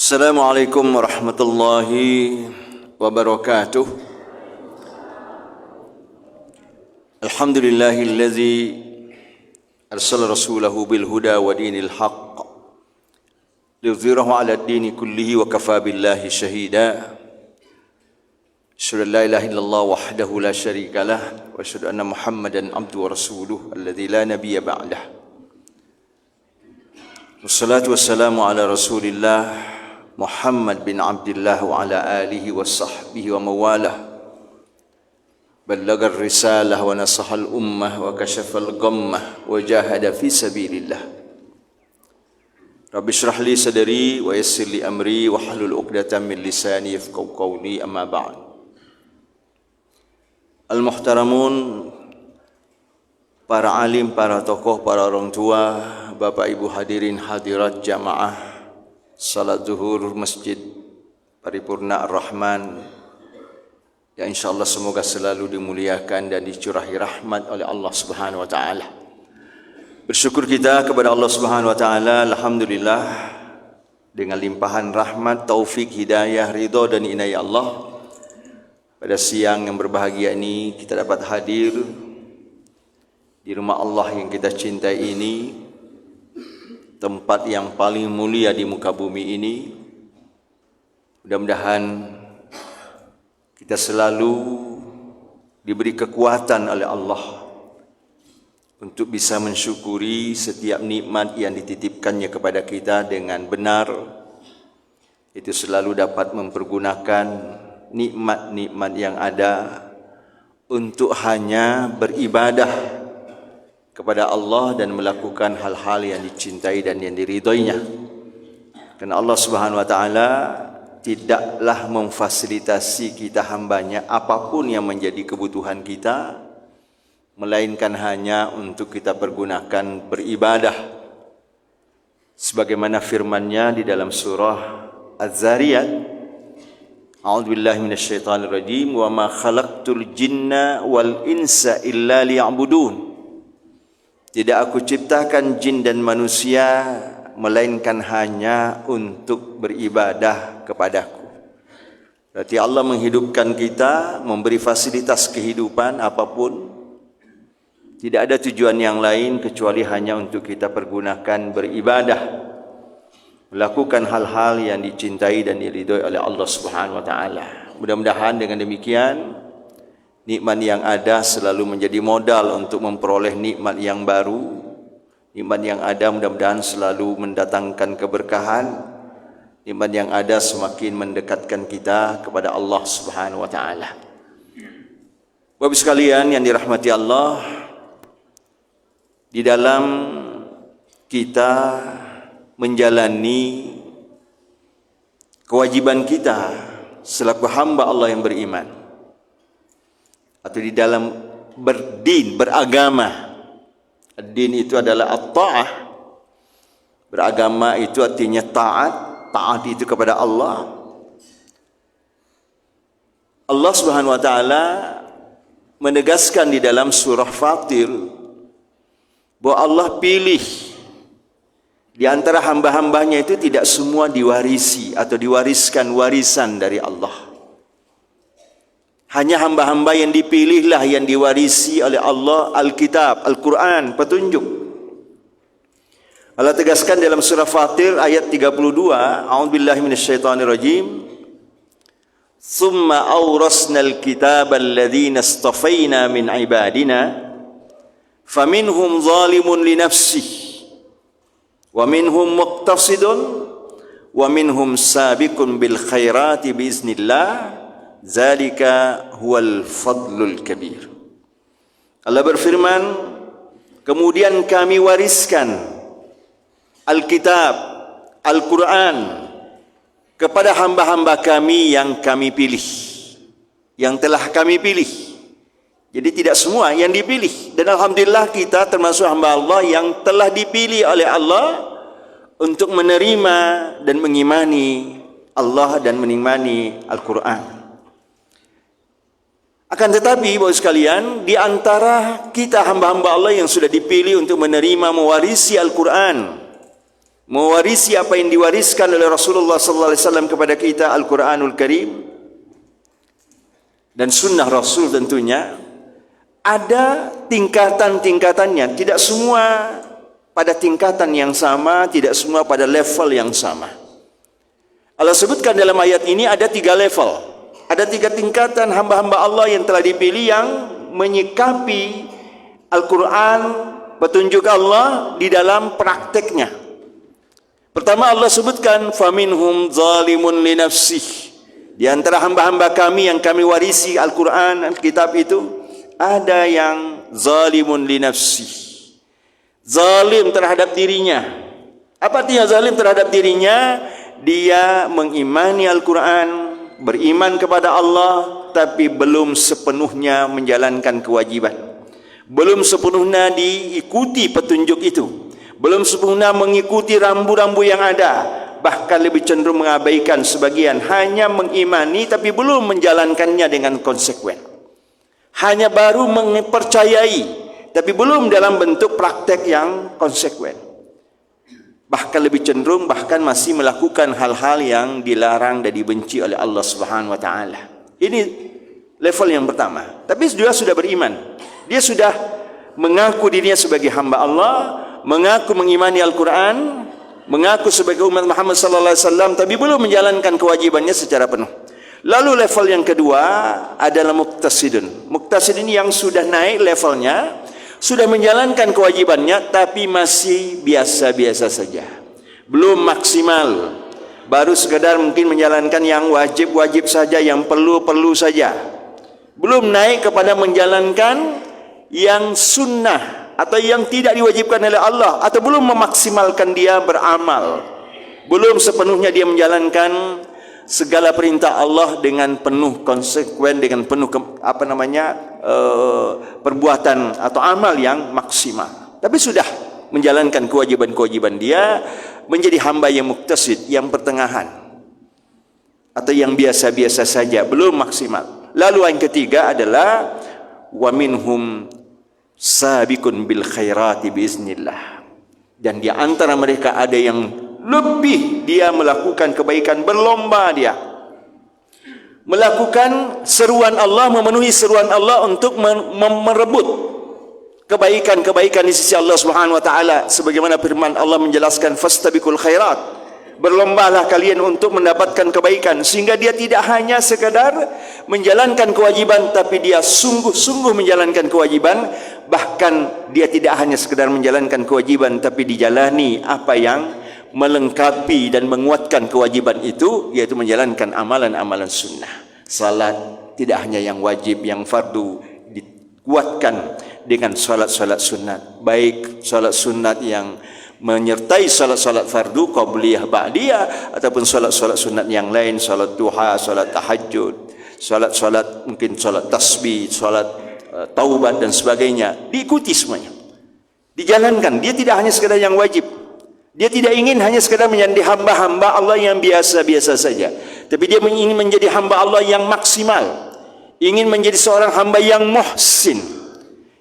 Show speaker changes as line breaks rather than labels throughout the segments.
Assalamualaikum warahmatullahi wabarakatuh. Alhamdulillahillazi arsala rasulahu bil huda wa dinil haqq liyudhhirahu 'ala ad-dini kullihi wa kafa billahi shahida. Asyhadu an la ilaha illallah wahdahu la syarika lah wa asyhadu anna Muhammadan abduhu wa rasuluhu alladzi la nabiyya ba'dah. Wassalatu wassalamu ala Rasulillah Muhammad bin Abdullah wa ala alihi wa sahbihi wa mawalah. Ballagar risalah wa nasahal ummah wa kashafal ghammah wa jahada fi sabilillah. Rabbi shrah li sadri wa yassir li amri wa hlul 'uqdatam min lisani yafqahu qawli, amma ba'd. Al-muhtaramun, para alim, para tokoh, para orang tua, Bapak Ibu hadirin hadirat jamaah salat zuhur Masjid Paripurna Ar-Rahman yang insyaallah semoga selalu dimuliakan dan dicurahi rahmat oleh Allah Subhanahu wa taala. Bersyukur kita kepada Allah Subhanahu wa taala, alhamdulillah, dengan limpahan rahmat, taufik, hidayah, ridha dan inayah Allah, pada siang yang berbahagia ini kita dapat hadir di rumah Allah yang kita cintai ini, tempat yang paling mulia di muka bumi ini. Mudah-mudahan kita selalu diberi kekuatan oleh Allah untuk bisa mensyukuri setiap nikmat yang dititipkannya kepada kita dengan benar. Itu selalu dapat mempergunakan nikmat-nikmat yang ada untuk hanya beribadah kepada Allah dan melakukan hal-hal yang dicintai dan yang diridhoinya. Karena Allah Subhanahu wa taala tidaklah memfasilitasi kita hambanya apapun yang menjadi kebutuhan kita, melainkan hanya untuk kita pergunakan beribadah. Sebagaimana firman-Nya di dalam surah Az-Zariyat, A'udzubillahi minasyaitonir rajim, wa ma khalaqtul jinna wal insa illa liya'budun. Tidak aku ciptakan jin dan manusia melainkan hanya untuk beribadah kepadaku. Berarti Allah menghidupkan kita, memberi fasilitas kehidupan apapun. Tidak ada tujuan yang lain kecuali hanya untuk kita pergunakan beribadah, melakukan hal-hal yang dicintai dan diridhoi oleh Allah Subhanahu wa taala. Mudah-mudahan dengan demikian nikmat yang ada selalu menjadi modal untuk memperoleh nikmat yang baru. Nikmat yang ada mudah-mudahan selalu mendatangkan keberkahan. Nikmat yang ada semakin mendekatkan kita kepada Allah Subhanahu wa taala. Bapak sekalian yang dirahmati Allah, di dalam kita menjalani kewajiban kita selaku hamba Allah yang beriman, atau di dalam beragama. Din itu adalah at-ta'ah. Beragama itu artinya taat. Taat itu kepada Allah. Allah Subhanahu wa taala menegaskan di dalam surah Fatir bahwa Allah pilih di antara hamba-hambanya itu tidak semua diwarisi atau diwariskan warisan dari Allah. Hanya hamba-hamba yang dipilihlah yang diwarisi oleh Allah Alkitab, Al-Quran, petunjuk. Allah tegaskan dalam surah Fatir ayat 32, A'udzubillahi minasyaitonirrajim, Tsumma awrasnal kitaba alladhina istafaina min ibadina faminhum zalimun li nafsihi wa minhum muqtasidun wa minhum sabiqun bil khairati biiznillah. Zalika huwal fadlul kabir. Allah berfirman, kemudian kami wariskan Alkitab, Al-Quran kepada hamba-hamba kami yang kami pilih, yang telah kami pilih. Jadi tidak semua yang dipilih. Dan alhamdulillah kita termasuk hamba Allah yang telah dipilih oleh Allah untuk menerima dan mengimani Allah dan mengimani Al-Quran. Akan tetapi Bapak sekalian, di antara kita hamba-hamba Allah yang sudah dipilih untuk menerima mewarisi Al-Quran, mewarisi apa yang diwariskan oleh Rasulullah sallallahu alaihi wasallam kepada kita, Al-Qur'anul Karim dan sunnah Rasul tentunya, ada tingkatan-tingkatannya. Tidak semua pada tingkatan yang sama, tidak semua pada level yang sama. Allah sebutkan dalam ayat ini ada 3 level. Ada 3 tingkatan hamba-hamba Allah yang telah dipilih yang menyikapi Al-Quran, petunjuk Allah di dalam prakteknya. Pertama Allah sebutkan, faminhum zalimun li nafsih. Di antara hamba-hamba kami yang kami warisi Al-Quran, Alkitab itu, ada yang zalimun li nafsih. Zalim terhadap dirinya. Apa artinya zalim terhadap dirinya? Dia mengimani Al-Quran, beriman kepada Allah, tapi belum sepenuhnya menjalankan kewajiban. Belum sepenuhnya diikuti petunjuk itu. Belum sepenuhnya mengikuti rambu-rambu yang ada, bahkan lebih cenderung mengabaikan sebagian, hanya mengimani tapi belum menjalankannya dengan konsekuen. Hanya baru mempercayai tapi belum dalam bentuk praktek yang konsekuen. Bahkan lebih cenderung bahkan masih melakukan hal-hal yang dilarang dan dibenci oleh Allah Subhanahu wa taala. Ini level yang pertama. Tapi dia sudah beriman. Dia sudah mengaku dirinya sebagai hamba Allah, mengaku mengimani Al-Quran, mengaku sebagai umat Muhammad sallallahu alaihi wasallam, tapi belum menjalankan kewajibannya secara penuh. Lalu level yang kedua adalah muqtasidun. Muqtasid ini yang sudah naik levelnya, sudah menjalankan kewajibannya, tapi masih biasa-biasa saja, belum maksimal, baru sekadar mungkin menjalankan yang wajib-wajib saja, yang perlu-perlu saja, belum naik kepada menjalankan yang sunnah atau yang tidak diwajibkan oleh Allah, atau belum memaksimalkan dia beramal, belum sepenuhnya dia menjalankan segala perintah Allah dengan penuh konsekuen, dengan penuh perbuatan atau amal yang maksimal, tapi sudah menjalankan kewajiban-kewajiban dia, menjadi hamba yang muktasid, yang pertengahan atau yang biasa-biasa saja, belum maksimal. Lalu yang ketiga adalah wa minhum sabiqun bil khairati biiznillah. Dan di antara mereka ada yang lebih dia melakukan kebaikan, berlomba dia melakukan seruan Allah, memenuhi seruan Allah untuk merebut kebaikan-kebaikan di sisi Allah Subhanahu wa taala, sebagaimana firman Allah menjelaskan fastabiqul khairat, berlombalah kalian untuk mendapatkan kebaikan, sehingga dia tidak hanya sekadar menjalankan kewajiban, tapi dia sungguh-sungguh menjalankan kewajiban. Bahkan dia tidak hanya sekadar menjalankan kewajiban, tapi dijalani apa yang melengkapi dan menguatkan kewajiban itu, yaitu menjalankan amalan-amalan sunnah. Salat tidak hanya yang wajib, yang fardu, dikuatkan dengan salat-salat sunat, baik salat sunat yang menyertai salat-salat fardu qabliyah ba'diyah, ataupun salat-salat sunat yang lain, salat duha, salat tahajud, salat-salat mungkin salat tasbih, salat taubat dan sebagainya, diikuti semuanya, dijalankan. Dia tidak hanya sekadar yang wajib, dia tidak ingin hanya sekadar menjadi hamba-hamba Allah yang biasa-biasa saja, tapi dia ingin menjadi hamba Allah yang maksimal, ingin menjadi seorang hamba yang muhsin,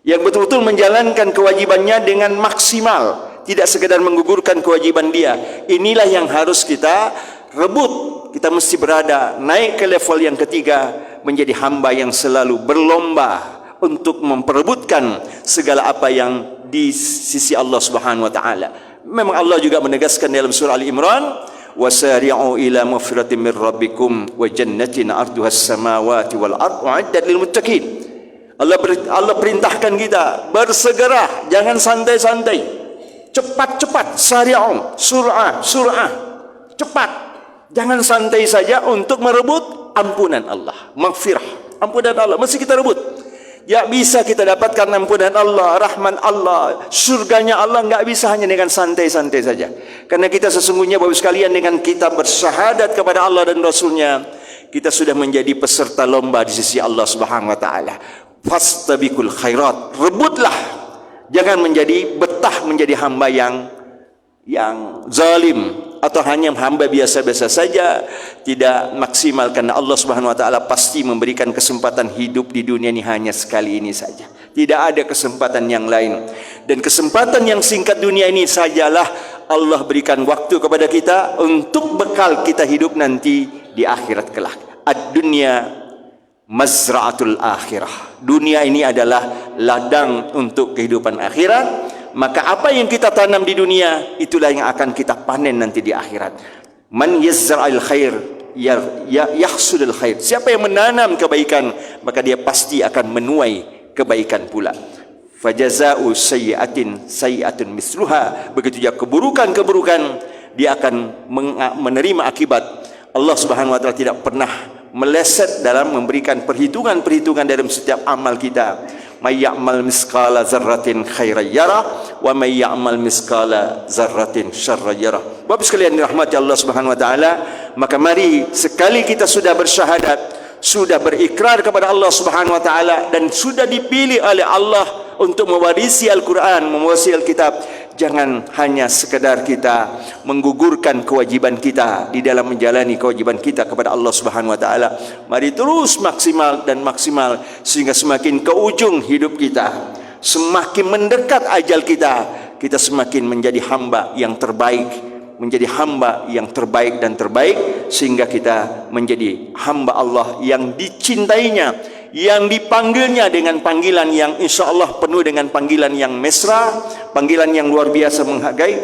yang betul-betul menjalankan kewajibannya dengan maksimal, tidak sekadar menggugurkan kewajiban dia. Inilah yang harus kita rebut. Kita mesti berada naik ke level yang ketiga, menjadi hamba yang selalu berlomba untuk memperebutkan segala apa yang di sisi Allah Subhanahu wa taala. Memang Allah juga menegaskan dalam surah Ali Imran, wasari'u ila maghfiratin min rabbikum wa jannatin 'arduha as-samawati wal ardu 'iddat lil muttaqin. Allah perintahkan kita bersegera, jangan santai-santai, cepat-cepat, sari'u, sur'ah, cepat, jangan santai saja untuk merebut ampunan Allah, maghfirah, ampunan Allah mesti kita rebut. Ya, bisa kita dapatkan ampunan Allah, rahman Allah, surganya Allah, enggak bisa hanya dengan santai-santai saja. Karena kita sesungguhnya Bapak sekalian, dengan kita bersyahadat kepada Allah dan Rasulnya, kita sudah menjadi peserta lomba di sisi Allah Subhanahu wa taala. Fastabiqul khairat, rebutlah, jangan menjadi betah menjadi hamba yang zalim, atau hanya hamba biasa-biasa saja, tidak maksimal, karena Allah Subhanahu wa taala pasti memberikan kesempatan hidup di dunia ini hanya sekali ini saja. Tidak ada kesempatan yang lain. Dan kesempatan yang singkat dunia ini sajalah Allah berikan waktu kepada kita untuk bekal kita hidup nanti di akhirat kelak. Ad-dunya mazra'atul akhirah. Dunia ini adalah ladang untuk kehidupan akhirat. Maka apa yang kita tanam di dunia, itulah yang akan kita panen nanti di akhirat. Man yazra'il khair yahsudul khair. Siapa yang menanam kebaikan, maka dia pasti akan menuai kebaikan pula. Fajaza'u sayyi'atin sayyi'atun misluha. Begitu juga keburukan-keburukan, dia akan menerima akibat. Allah Subhanahu wa taala tidak pernah meleset dalam memberikan perhitungan-perhitungan dalam setiap amal kita. May ya'mal misqala dzarratin khairan yarah wa may ya'mal misqala dzarratin syarran yarah. Bapak sekalian dirahmati Allah Subhanahu wa taala, maka mari sekali kita sudah bersyahadat, sudah berikrar kepada Allah Subhanahu wa taala dan sudah dipilih oleh Allah untuk mewarisi Al-Quran, mewarisi Alkitab, jangan hanya sekedar kita menggugurkan kewajiban kita di dalam menjalani kewajiban kita kepada Allah Subhanahu wa taala. Mari terus maksimal dan maksimal sehingga semakin ke ujung hidup kita, semakin mendekat ajal kita, kita semakin menjadi hamba yang terbaik, menjadi hamba yang terbaik dan terbaik, sehingga kita menjadi hamba Allah yang dicintainya, yang dipanggilnya dengan panggilan yang insya Allah penuh dengan panggilan yang mesra, panggilan yang luar biasa menghargai,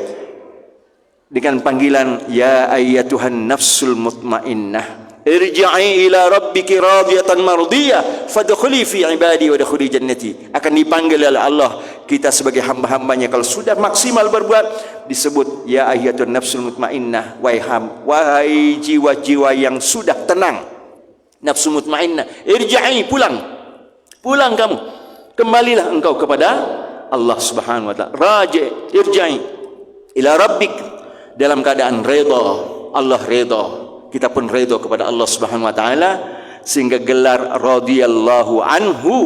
dengan panggilan ya ayyatuhan nafsul mutmainnah irji'i ila rabbiki radiyatan mardiyah fadkhuli fi ibadi wa dkhuli jannati. Akan dipanggil oleh Allah kita sebagai hamba-hambanya. Kalau sudah maksimal berbuat, disebut ya ayyatuhan nafsul mutmainnah, wahai jiwa-jiwa yang sudah tenang, nafsu mutmainnah, irji'i, pulang kamu, kembalilah engkau kepada Allah Subhanahu wa taala. Raji', irji'i ila rabbik, dalam keadaan redha. Allah redha, kita pun redha kepada Allah Subhanahu wa taala, sehingga gelar radhiyallahu anhu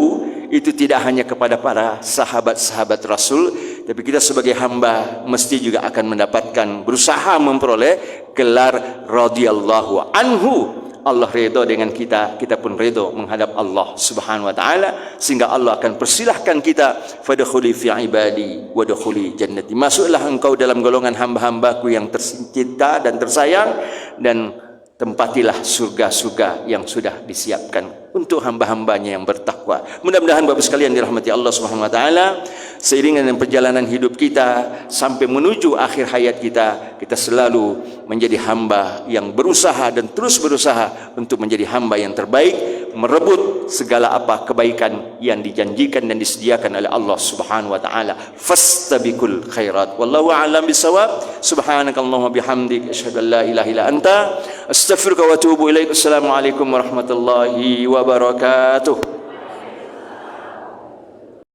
itu tidak hanya kepada para sahabat-sahabat Rasul, tapi kita sebagai hamba mesti juga akan mendapatkan, berusaha memperoleh gelar radhiyallahu anhu. Allah redha dengan kita, kita pun redha menghadap Allah Subhanahu wa taala, sehingga Allah akan persilahkan kita fadkhuli fi ibadi wa dkhuli jannati. Masuklah engkau dalam golongan hamba-hambaku yang tercinta dan tersayang, dan tempatilah surga-surga yang sudah disiapkan untuk hamba-hambanya yang bertakwa. Mudah-mudahan Bapak sekalian dirahmati Allah Subhanahu wa taala, seiringan dengan perjalanan hidup kita sampai menuju akhir hayat kita, kita selalu menjadi hamba yang berusaha dan terus berusaha untuk menjadi hamba yang terbaik, merebut segala apa kebaikan yang dijanjikan dan disediakan oleh Allah Subhanahu wa taala. Fastabiqul khairat. Wallahu a'lam bisawab. Subhanakallahumma bihamdik asyhadu an la ilaha illa anta astaghfiruka wa atubu ilaik. Assalamualaikum warahmatullahi wabarakatuh.